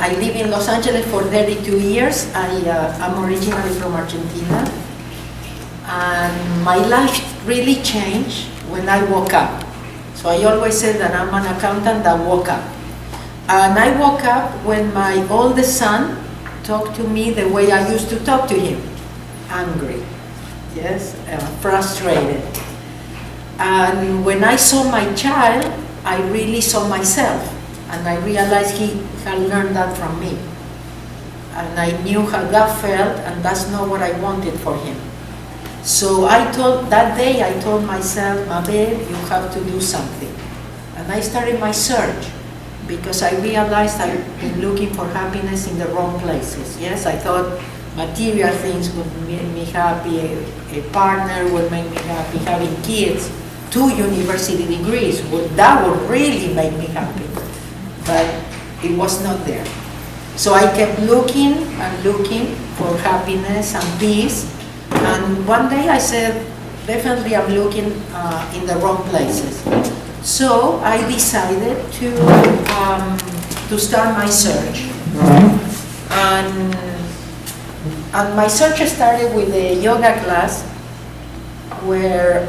I live in Los Angeles for 32 years. I'm originally from Argentina. And my life really changed when I woke up. So I always say that I'm an accountant that woke up. And I woke up when my oldest son talked to me the way I used to talk to him. Angry, yes, frustrated. And when I saw my child, I really saw myself. And I realized he had learned that from me. And I knew how that felt, and that's not what I wanted for him. So that day I told myself, Mabel, you have to do something. And I started my search, because I realized I'd been looking for happiness in the wrong places. Yes, I thought material things would make me happy, a partner would make me happy, having kids, 2 university degrees, that would really make me happy. But it was not there. So I kept looking and looking for happiness and peace. And one day I said, definitely I'm looking in the wrong places. So I decided to start my search. And my search started with a yoga class where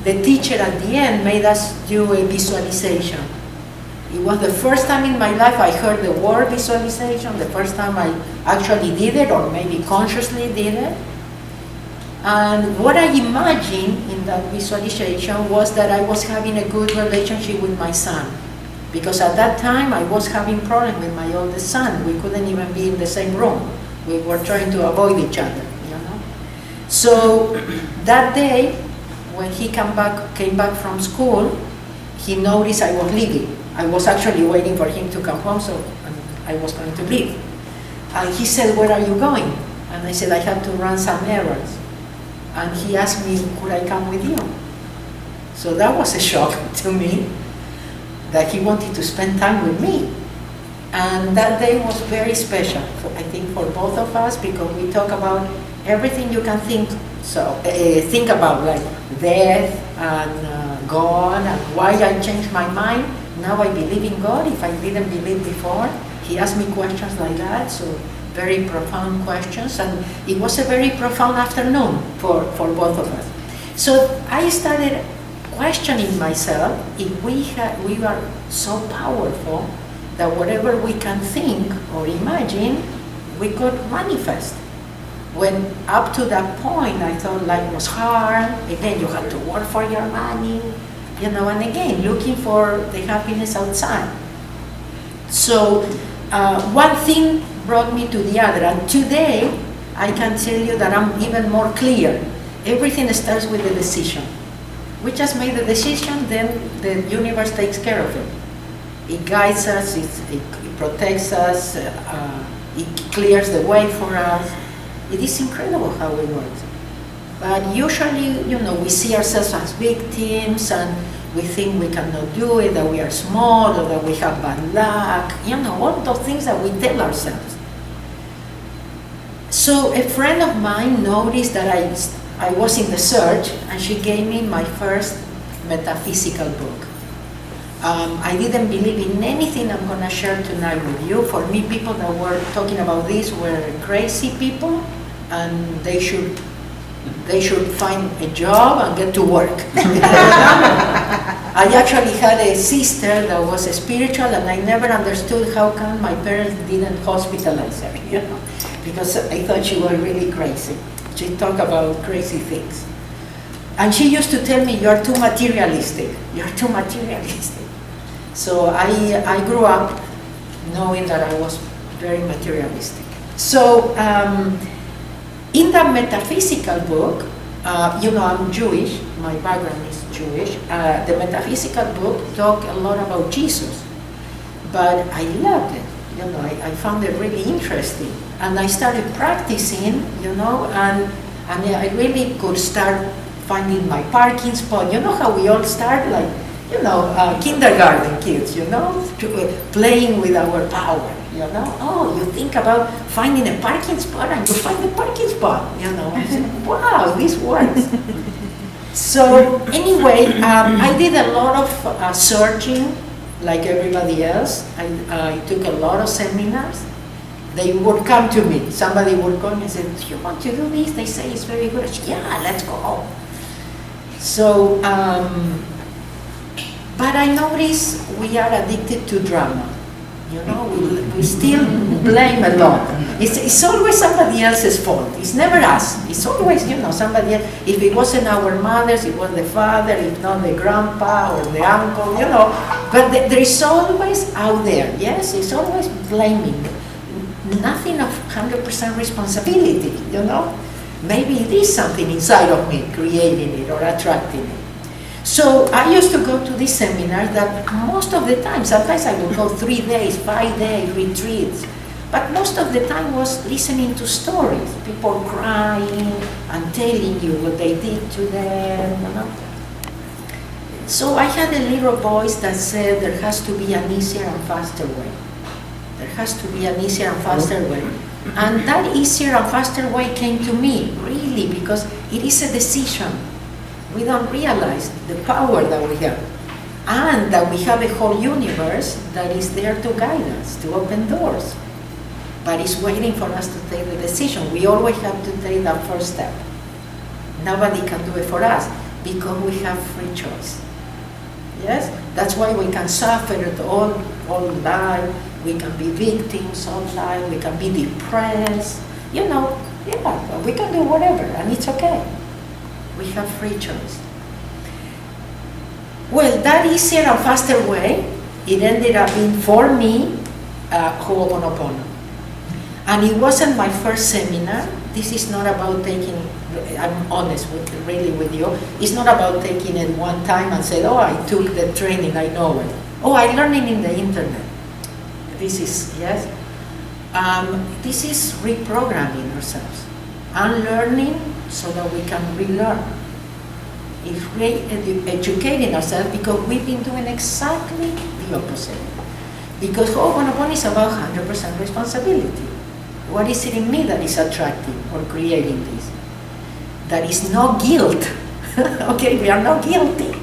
the teacher at the end made us do a visualization. It was the first time in my life I heard the word visualization, the first time I actually did it, or maybe consciously did it. And what I imagined in that visualization was that I was having a good relationship with my son. Because at that time I was having problems with my oldest son. We couldn't even be in the same room. We were trying to avoid each other, you know. So that day, when he came back from school, he noticed I was leaving. I was actually waiting for him to come home, so I was going to leave. And he said, where are you going? And I said, I have to run some errands. And he asked me, could I come with you? So that was a shock to me, that he wanted to spend time with me. And that day was very special, I think, for both of us, because we talk about everything you can think about, like death and God, and why I changed my mind. Now I believe in God, if I didn't believe before. He asked me questions like that, so very profound questions, and it was a very profound afternoon for both of us. So I started questioning myself if we are so powerful that whatever we can think or imagine, we could manifest. When up to that point, I thought life was hard. Again, you had to work for your money, you know, and again, looking for the happiness outside. So one thing brought me to the other, and today, I can tell you that I'm even more clear. Everything starts with a decision. We just made the decision, then the universe takes care of it. It guides us, it protects us, it clears the way for us. It is incredible how it works. But usually, you know, we see ourselves as victims, and we think we cannot do it, that we are small, or that we have bad luck, you know, all those things that we tell ourselves. So a friend of mine noticed that I was in the search, and she gave me my first metaphysical book. I didn't believe in anything I'm going to share tonight with you. For me, people that were talking about this were crazy people, and they should find a job and get to work. I actually had a sister that was spiritual, and I never understood how come my parents didn't hospitalize her, you know, because I thought she was really crazy. She talked about crazy things. And she used to tell me, you're too materialistic, you're too materialistic. So I grew up knowing that I was very materialistic. So in that metaphysical book, you know, I'm Jewish, my background is Jewish. The metaphysical book talked a lot about Jesus, but I loved it. You know, I found it really interesting, and I started practicing. You know, and I really could start finding my parking spot. You know how we all start, like, you know, kindergarten kids. You know, playing with our power. You know, oh, you think about finding a parking spot and you find the parking spot, you know. I said, wow, this works. So anyway, I did a lot of searching, like everybody else. I took a lot of seminars. They would come to me. Somebody would come and say, "Do you want to do this?" They say it's very good. I say, "Yeah, let's go." So, but I notice we are addicted to drama. You know, we still blame a lot. It's always somebody else's fault. It's never us. It's always, you know, somebody else. If it wasn't our mothers, it was the father, if not the grandpa or the uncle, you know. But there is always out there, yes, it's always blaming. Nothing of 100% responsibility, you know. Maybe it is something inside of me creating it or attracting it. So I used to go to these seminars that most of the time, sometimes I would go 3 days, 5 days, retreats, but most of the time was listening to stories, people crying and telling you what they did to them, you know. So I had a little voice that said there has to be an easier and faster way. There has to be an easier and faster way. And that easier and faster way came to me, really, because it is a decision. We don't realize the power that we have, and that we have a whole universe that is there to guide us, to open doors. But it's waiting for us to take the decision. We always have to take that first step. Nobody can do it for us because we have free choice. Yes? That's why we can suffer it all life. We can be victims all life. We can be depressed. You know, yeah, we can do whatever, and it's okay. We have free choice. Well, that easier and faster way, it ended up being, for me, oponopono. And it wasn't my first seminar. This is not about taking, I'm honest really with you, it's not about taking it one time and say, oh, I took the training, I know it. Oh, I learned it in the internet. This is, yes. This is reprogramming ourselves. Unlearning so that we can relearn. It's educating ourselves because we've been doing exactly the opposite. Because Ho'oponopono is about 100% responsibility. What is it in me that is attracting or creating this? That is no guilt. Okay, we are not guilty.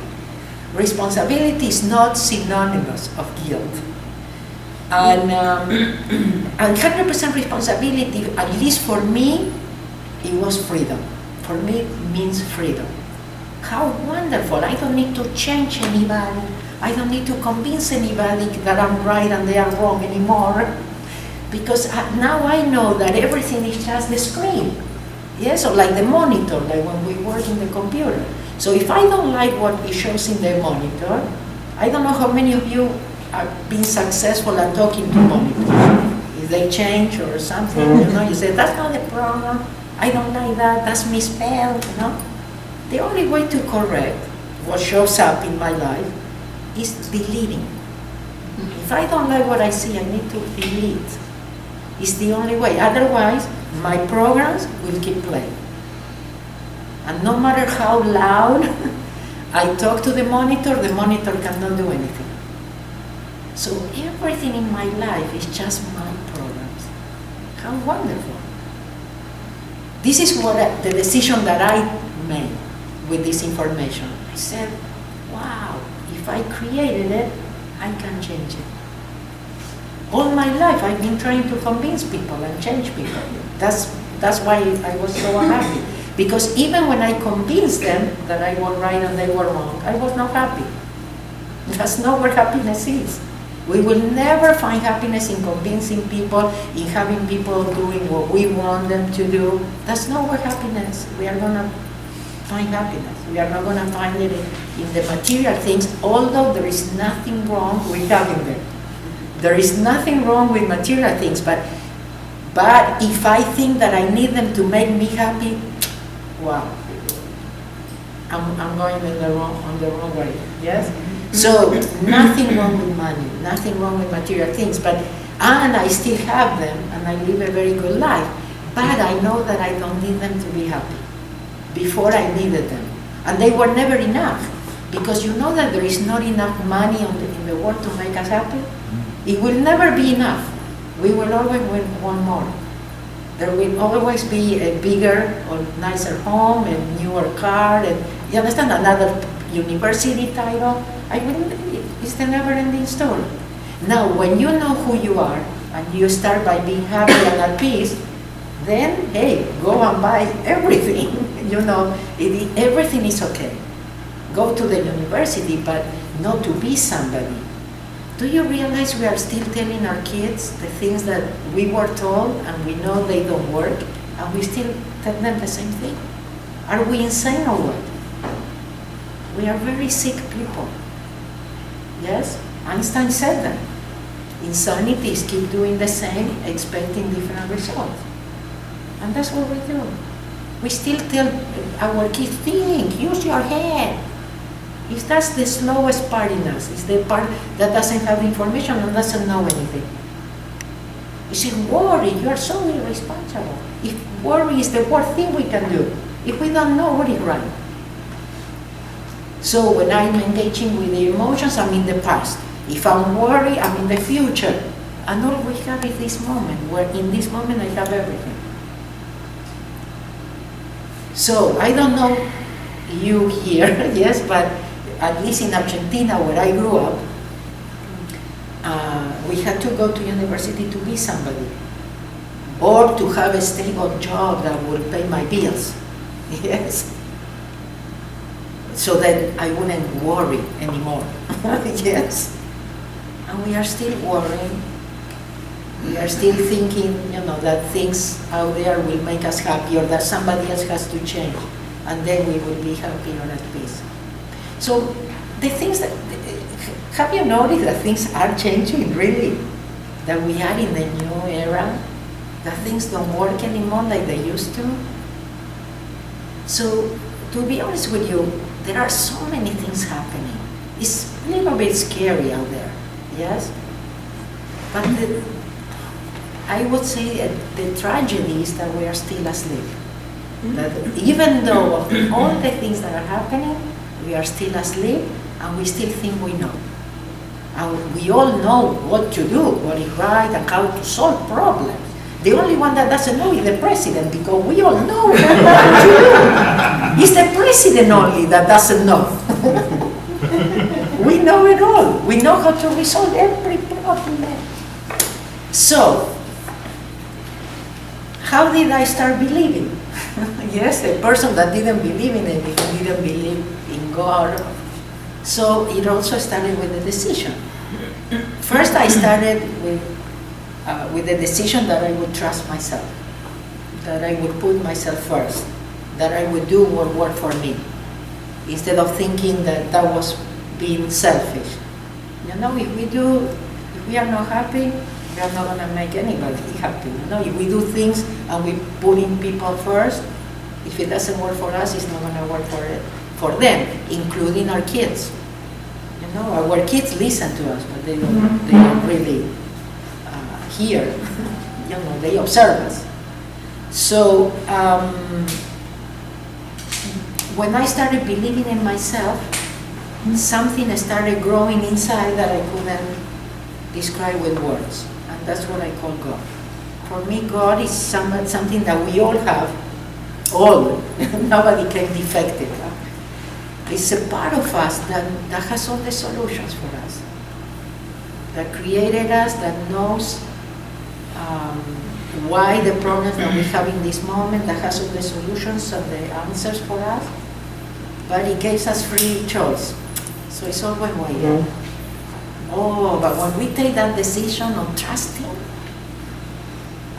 Responsibility is not synonymous of guilt. And 100% responsibility, at least for me, it was freedom. For me, it means freedom. How wonderful. I don't need to change anybody. I don't need to convince anybody that I'm right and they are wrong anymore. Because now I know that everything is just the screen. Yes, or like the monitor, like when we work in the computer. So if I don't like what it shows in the monitor, I don't know how many of you have been successful at talking to monitors. If they change or something, you know, you say, that's not the problem. I don't like that, that's misspelled, you know. The only way to correct what shows up in my life is deleting. If I don't like what I see, I need to delete. It's the only way. Otherwise, my programs will keep playing. And no matter how loud I talk to the monitor cannot do anything. So everything in my life is just my programs. How wonderful. This is what the decision that I made with this information. I said, wow, if I created it, I can change it. All my life I've been trying to convince people and change people. That's why I was so unhappy. Because even when I convinced them that I was right and they were wrong, I was not happy. That's not where happiness is. We will never find happiness in convincing people, in having people doing what we want them to do. That's not where happiness. We are going to find happiness. We are not going to find it in the material things, although there is nothing wrong with having them. There is nothing wrong with material things, but if I think that I need them to make me happy, wow, I'm going on the wrong way. Yes. So nothing wrong with money, nothing wrong with material things, and I still have them, and I live a very good life. But I know that I don't need them to be happy. Before I needed them, and they were never enough, because you know that there is not enough money in the world to make us happy. It will never be enough. We will always want more. There will always be a bigger or nicer home, a newer car, and you understand, another university title. I will need it. It's the never-ending story. Now, when you know who you are, and you start by being happy and at peace, then, hey, go and buy everything. Everything is okay. Go to the university, but not to be somebody. Do you realize we are still telling our kids the things that we were told, and we know they don't work, and we still tell them the same thing? Are we insane or what? We are very sick people. Yes? Einstein said that. Insanity is keep doing the same, expecting different results. And that's what we do. We still tell our kids, think, use your head. That's the slowest part in us. It's the part that doesn't have information and doesn't know anything. You say, worry, you are so irresponsible. If worry is the worst thing we can do, if we don't know what is right. So when I'm engaging with the emotions, I'm in the past. If I'm worried, I'm in the future. And all we have is this moment, where in this moment I have everything. So I don't know you here, yes, but at least in Argentina, where I grew up, we had to go to university to be somebody, or to have a stable job that would pay my bills, yes, so that I wouldn't worry anymore, yes. And we are still worrying. We are still thinking, that things out there will make us happy, or that somebody else has to change, and then we will be happy or at peace. So the things that, have you noticed that things are changing, really? That we are in the new era? That things don't work anymore like they used to? So, to be honest with you, there are so many things happening. It's a little bit scary out there, yes? But I would say the tragedy is that we are still asleep. That even though of all the things that are happening, we are still asleep, and we still think we know. And we all know what to do, what is right, and how to solve problems. The only one that doesn't know is the president, because we all know what to do. It's the president only that doesn't know. We know it all. We know how to resolve every problem. So, how did I start believing? Yes, a person that didn't believe in anything, didn't believe in God. So it also started with a decision. First, I started with the decision that I would trust myself, that I would put myself first, that I would do what worked for me, instead of thinking that that was being selfish. If we are not happy, we are not going to make anybody happy. If we do things and we put in people first, if it doesn't work for us, it's not going to work for them, including our kids. Our kids listen to us, but they don't really hear. They observe us. So when I started believing in myself, something started growing inside that I couldn't describe with words. And that's what I call God. For me, God is something that we all have, all. Nobody can defect it. It's a part of us that has all the solutions for us, that created us, that knows why the problems that we have in this moment, that has all the solutions and the answers for us, but it gives us free choice. So it's all one way. Yeah. Oh, but when we take that decision of trusting,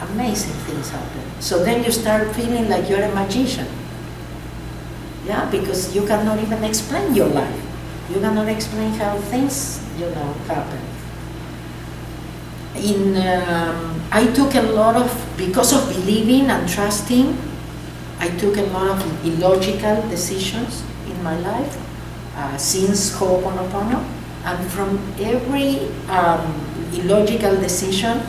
amazing things happen. So then you start feeling like you're a magician. Yeah, because you cannot even explain your life. You cannot explain how things, happen. I took a lot of, because of believing and trusting, I took a lot of illogical decisions in my life since oponopono. And from every illogical decision,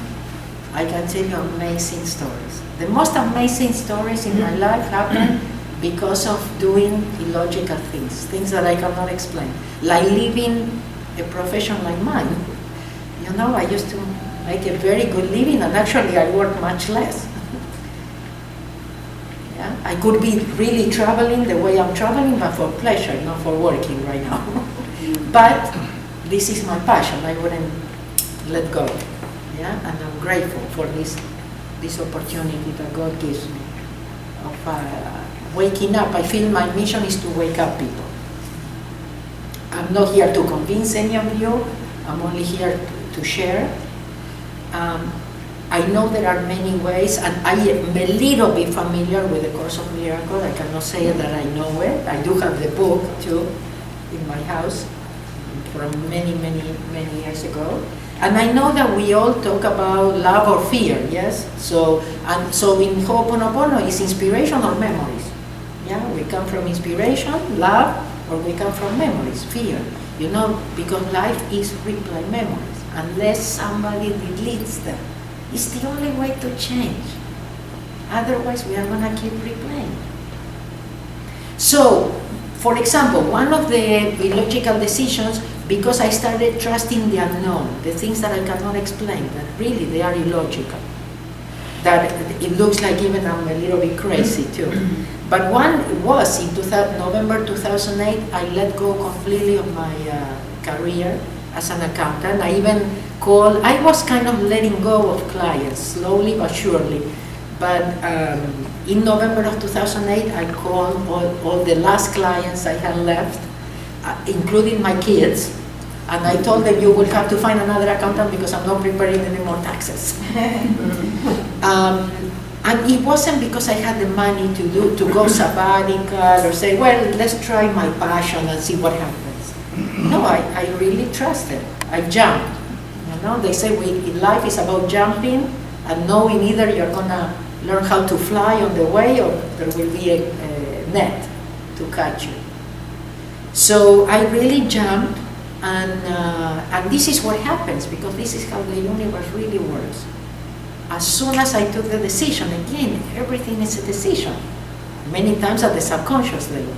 I can tell you amazing stories. The most amazing stories in my life happened because of doing illogical things that I cannot explain. Like living a profession like mine. I used to make a very good living, and actually I work much less. Yeah? I could be really traveling the way I'm traveling, but for pleasure, not for working right now. But this is my passion. I wouldn't let go. Yeah, and I'm grateful for this opportunity that God gives me of waking up. I feel my mission is to wake up people. I'm not here to convince any of you. I'm only here to share. I know there are many ways, and I am a little bit familiar with the Course of Miracles. I cannot say that I know it. I do have the book too in my house from many, many, many years ago. And I know that we all talk about love or fear, yes? So in Ho'oponopono, is inspiration or memories? Yeah, we come from inspiration, love, or we come from memories, fear. You know, because life is replay memories. Unless somebody deletes them, it's the only way to change. Otherwise, we are going to keep replaying. So, for example, one of the illogical decisions, because I started trusting the unknown, the things that I cannot explain, that really they are illogical. That it looks like even I'm a little bit crazy too. But one was in November 2008, I let go completely of my career as an accountant. I even I was kind of letting go of clients, slowly but surely. But in November of 2008, I called all the last clients I had left, including my kids, and I told them, you will have to find another accountant because I'm not preparing any more taxes. And it wasn't because I had the money to go sabbatical or say, well, let's try my passion and see what happens. No, I really trusted. I jumped. You know, they say life is about jumping and knowing either you're gonna learn how to fly on the way or there will be a net to catch you. So I really jumped, and this is what happens, because this is how the universe really works. As soon as I took the decision, again, everything is a decision, many times at the subconscious level.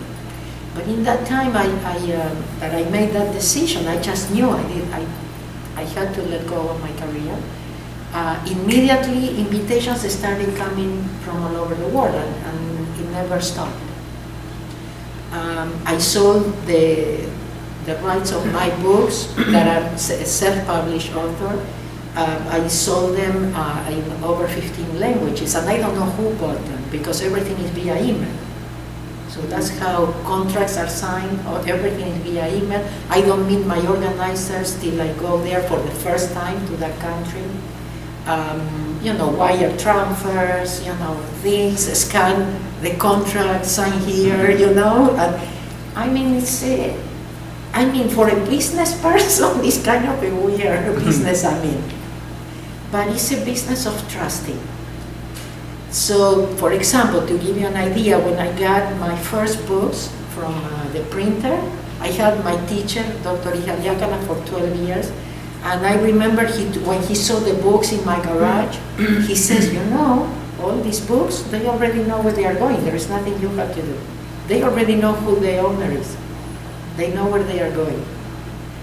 But in that time that I made that decision, I just knew I had to let go of my career. Immediately, invitations started coming from all over the world, and it never stopped. I sold the rights of my books that I'm a self-published author. I sold them in over 15 languages, and I don't know who bought them because everything is via email. So that's how contracts are signed, or everything is via email. I don't meet my organizers till I go there for the first time to that country. You know, wire transfers, you know, things, scan the contract, sign here, you know. And I mean, for a business person, it's kind of a weird business, but it's a business of trusting. So, for example, to give you an idea, when I got my first books from the printer, I had my teacher, Dr. Ihaliakala, for 12 years, and I remember when he saw the books in my garage, he says, you know, all these books, they already know where they are going. There is nothing you have to do. They already know who the owner is. They know where they are going.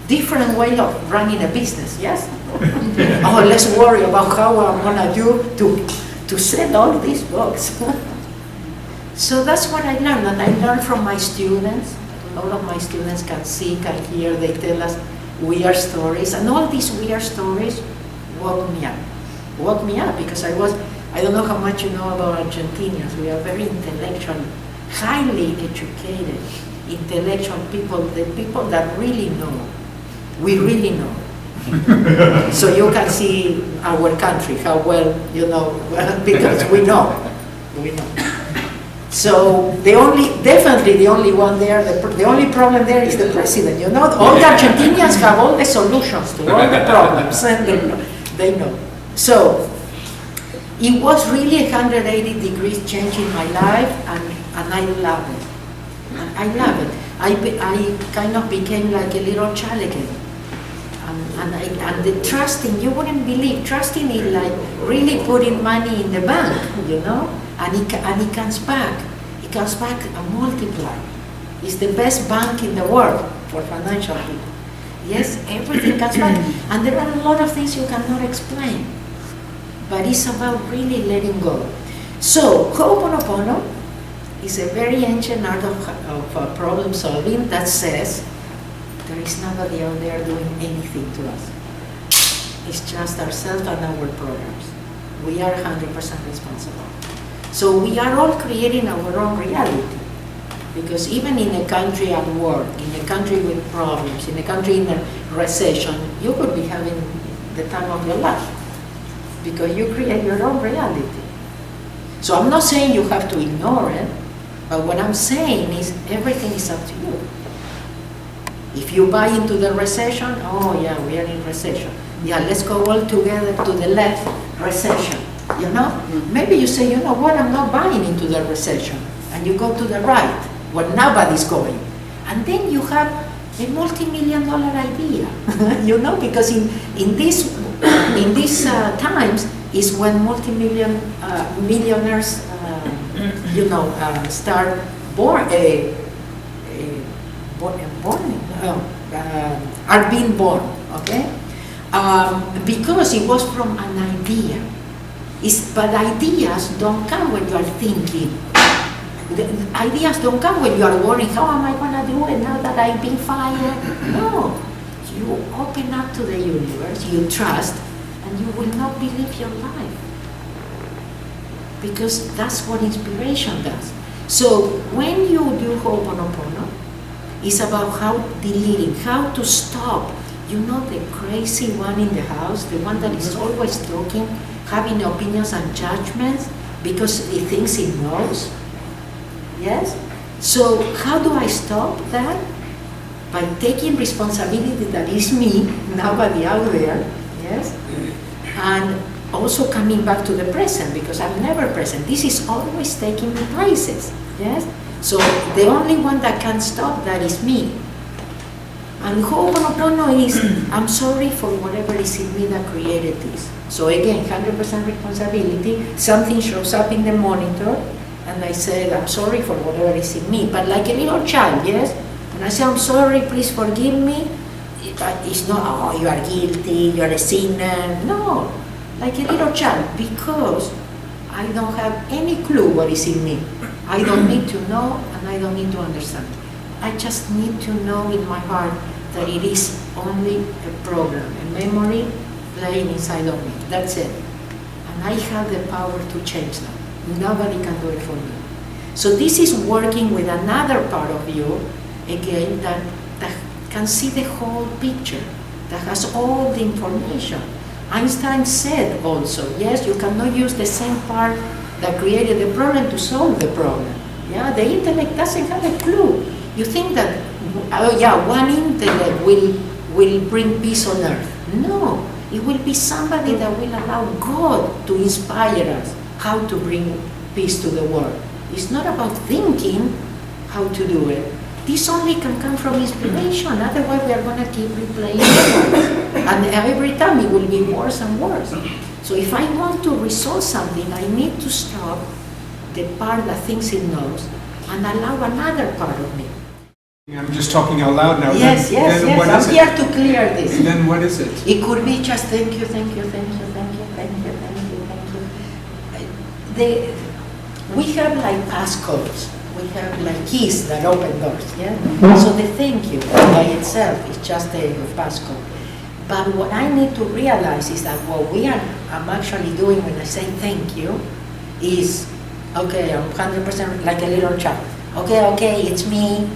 Different way of running a business, yes? Oh, let's worry about how I'm gonna do to sell all these books. So that's what I learned, and I learned from my students. All of my students can see, can hear, they tell us weird stories, and all these weird stories woke me up. Woke me up because I don't know how much you know about Argentinians. We are very intellectual, highly educated, intellectual people, the people that really know. We really know. So you can see our country, how well you know, because we know. We know. So definitely the only one there, the only problem there is the president. You know, all the Argentinians have all the solutions to all the problems, and they know. So it was really 180 degrees change in my life, and I love it. I love it. I kind of became like a little child again. And the trusting, you wouldn't believe, trusting is like really putting money in the bank, you know, and it comes back. It comes back and multiply. It's the best bank in the world for financial people. Yes, everything comes back. And there are a lot of things you cannot explain. But it's about really letting go. So, there is nobody out there doing anything to us. It's just ourselves and our programs. We are 100% responsible. So we are all creating our own reality. Because even in a country at war, in a country with problems, in a country in a recession, you could be having the time of your life. Because you create your own reality. So I'm not saying you have to ignore it, but what I'm saying is everything is up to you. If you buy into the recession, oh yeah, we are in recession. Yeah, let's go all together to the left, recession, you know? Maybe you say, you know what, I'm not buying into the recession. And you go to the right, where nobody's going. And then you have a multi-million-dollar idea, you know? Because in these times is when millionaires, you know, start are being born, okay? Because it was from an idea. But ideas don't come when you are thinking. The ideas don't come when you are worrying, how am I going to do it now that I've been fired? No. You open up to the universe, you trust, and you will not believe your life. Because that's what inspiration does. So when you do Ho'oponopono, it's about how deleting, how to stop. You know, the crazy one in the house, the one that is always talking, having opinions and judgments because he thinks he knows. Yes? So how do I stop that? By taking responsibility that is me, nobody out there. Yes? And also coming back to the present, because I'm never present. This is always taking me places. Yes? So the only one that can stop that is me. And Ho'oponopono is, I'm sorry for whatever is in me that created this. So again, 100% responsibility. Something shows up in the monitor, and I said, I'm sorry for whatever is in me. But like a little child, yes? And I say, I'm sorry, please forgive me. It's not, oh, you are guilty, you are a sinner. No, like a little child, because I don't have any clue what is in me. I don't need to know, and I don't need to understand. I just need to know in my heart that it is only a program, a memory playing inside of me. That's it. And I have the power to change that. Nobody can do it for me. So this is working with another part of you, again, that can see the whole picture, that has all the information. Einstein said also, yes, you cannot use the same part that created the problem to solve the problem. Yeah, the intellect doesn't have a clue. You think that, oh yeah, one intellect will bring peace on earth. No, it will be somebody that will allow God to inspire us how to bring peace to the world. It's not about thinking how to do it. This only can come from inspiration, otherwise we are going to keep replaying it. And every time it will be worse and worse. So if I want to resolve something, I need to stop the part that thinks it knows and allow another part of me. I'm just talking out loud now. Yes, then, yes, then yes. I'm here to clear this. Then what is it? It could be just thank you, thank you, thank you, thank you, thank you, thank you, thank you. We have like passcodes. We have like keys that open doors, yeah? So the thank you by itself is just a passcode. But what I need to realize is that what I'm actually doing when I say thank you is, okay, I'm 100% like a little child. Okay, it's me.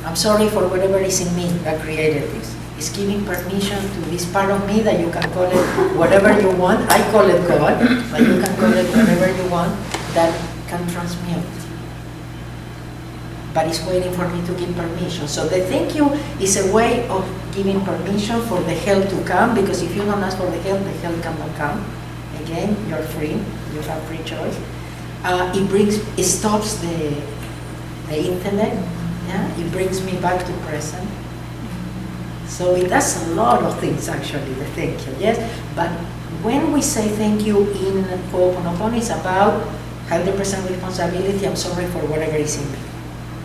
I'm sorry for whatever is in me that created this. It's giving permission to this part of me that you can call it whatever you want. I call it God, but you can call it whatever you want, that can transmute. But it's waiting for me to give permission. So the thank you is a way of giving permission for the help to come, because if you don't ask for the help cannot come. Again, you're free, you have free choice. It stops the intellect, yeah? It brings me back to present. So it does a lot of things actually, the thank you, yes? But when we say thank you in Ho'oponopono, it's about 100% responsibility, I'm sorry for whatever is in me.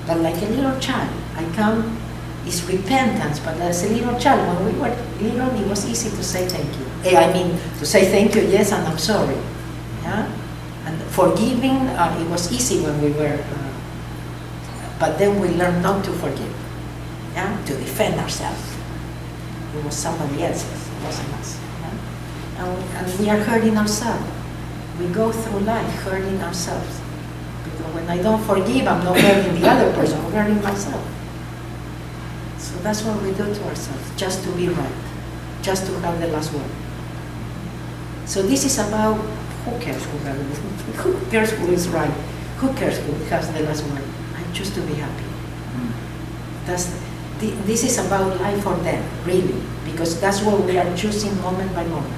But like a little child, I come, it's repentance, but as a little child, when we were little, it was easy to say thank you. To say thank you, yes, and I'm sorry. Yeah? And forgiving, it was easy when we were, but then we learned not to forgive, yeah? To defend ourselves. It was somebody else's, it wasn't us. Yeah? And we are hurting ourselves. We go through life hurting ourselves. Because when I don't forgive, I'm not hurting the other person, I'm hurting myself. So that's what we do to ourselves, just to be right, just to have the last word. So this is about who cares who cares who is right, who cares who has the last word. I choose to be happy. This is about life or death, really, because that's what we are choosing moment by moment.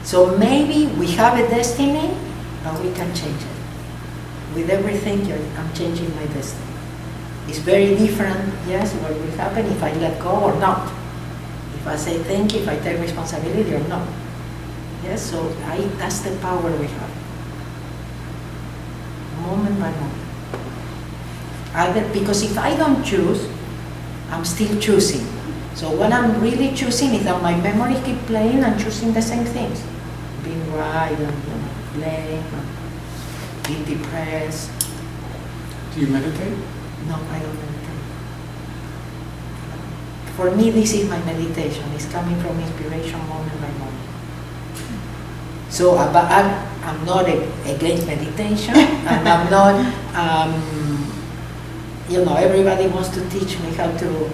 So maybe we have a destiny, but we can change it. With everything, I'm changing my destiny. It's very different, yes, what will happen if I let go or not. If I say thank you, if I take responsibility or not. Yes, so that's the power we have. Moment by moment. Because if I don't choose, I'm still choosing. So what I'm really choosing is that my memories keep playing and choosing the same things. Being right and blame, and being depressed. Do you meditate? No, I don't meditate. For me, this is my meditation. It's coming from inspiration moment by moment. So I'm not against meditation, and I'm not, everybody wants to teach me how to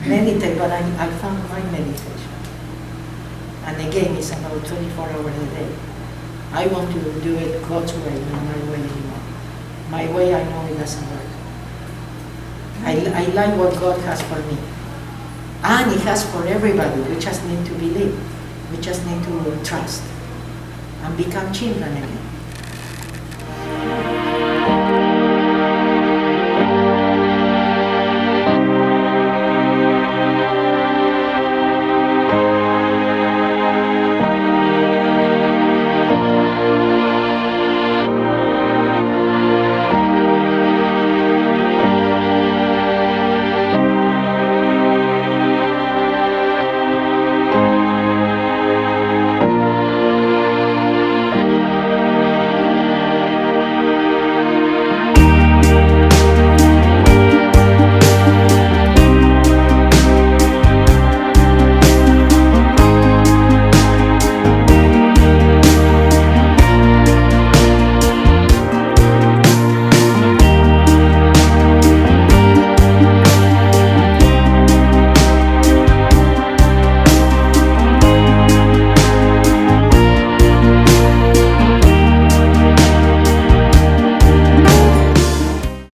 meditate, but I found my meditation. And again, it's about 24 hours a day. I want to do it God's way, not my way anymore. My way, I know it doesn't work. I like what God has for me. And He has for everybody. We just need to believe. We just need to trust and become children again.